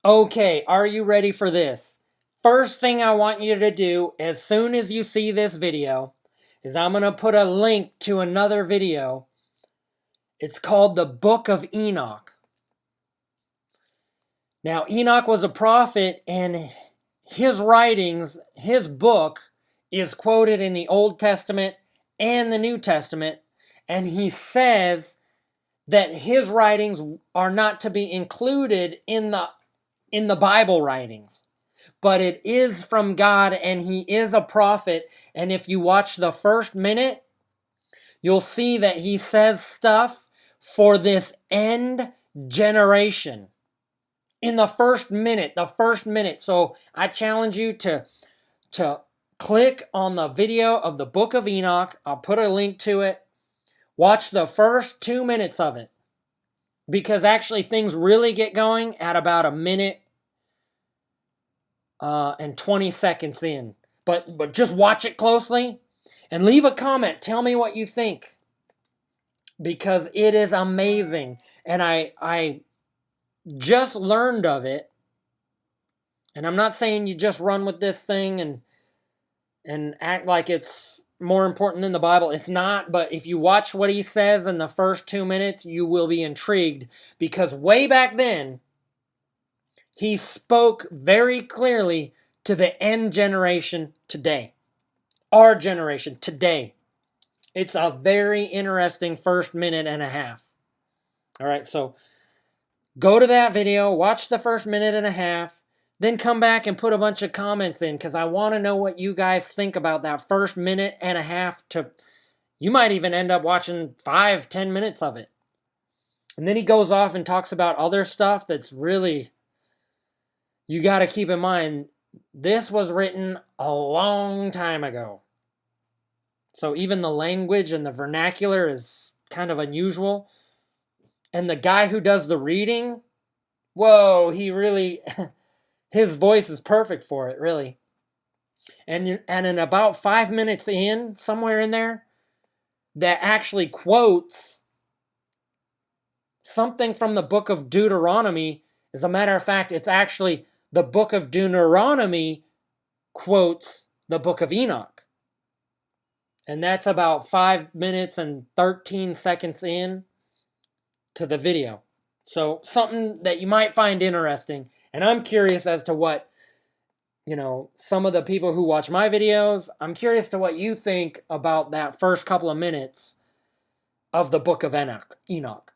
Okay, are you ready for this? First thing I want you to do as soon as you see this video is I'm going to put a link to another video. It's called the Book of Enoch. Now, Enoch was a prophet, and his writings, his book, is quoted in the Old Testament and the New Testament, and he says that his writings are not to be included in the Bible writings. But it is from God, and he is a prophet, and if you watch the first minute, you'll see that he says stuff for this end generation. In the first minute. So I challenge you to click on the video of the Book of Enoch. I'll put a link to it. Watch the first 2 minutes of it. Because actually things really get going at about a minute and 20 seconds in. But just watch it closely and leave a comment. Tell me what you think. Because it is amazing. And I just learned of it. And I'm not saying you just run with this thing and act like it's more important than the Bible. It's not, but if you watch what he says in the first 2 minutes, you will be intrigued. Because way back then, he spoke very clearly to the end generation today. Our generation today. It's a very interesting first minute and a half. All right, so go to that video, watch the first minute and a half, then come back and put a bunch of comments in because I want to know what you guys think about that first minute and a half. You might even end up watching 5-10 minutes of it. And then he goes off and talks about other stuff that's really, you got to keep in mind, this was written a long time ago. So even the language and the vernacular is kind of unusual. And the guy who does the reading, whoa, he really, his voice is perfect for it, really. And in about 5 minutes in, somewhere in there, that actually quotes something from the book of Deuteronomy. As a matter of fact, it's actually the book of Deuteronomy quotes the book of Enoch. And that's about 5 minutes and 13 seconds in to the video. So something that you might find interesting. And I'm curious as to what, some of the people who watch my videos, I'm curious to what you think about that first couple of minutes of the Book of Enoch.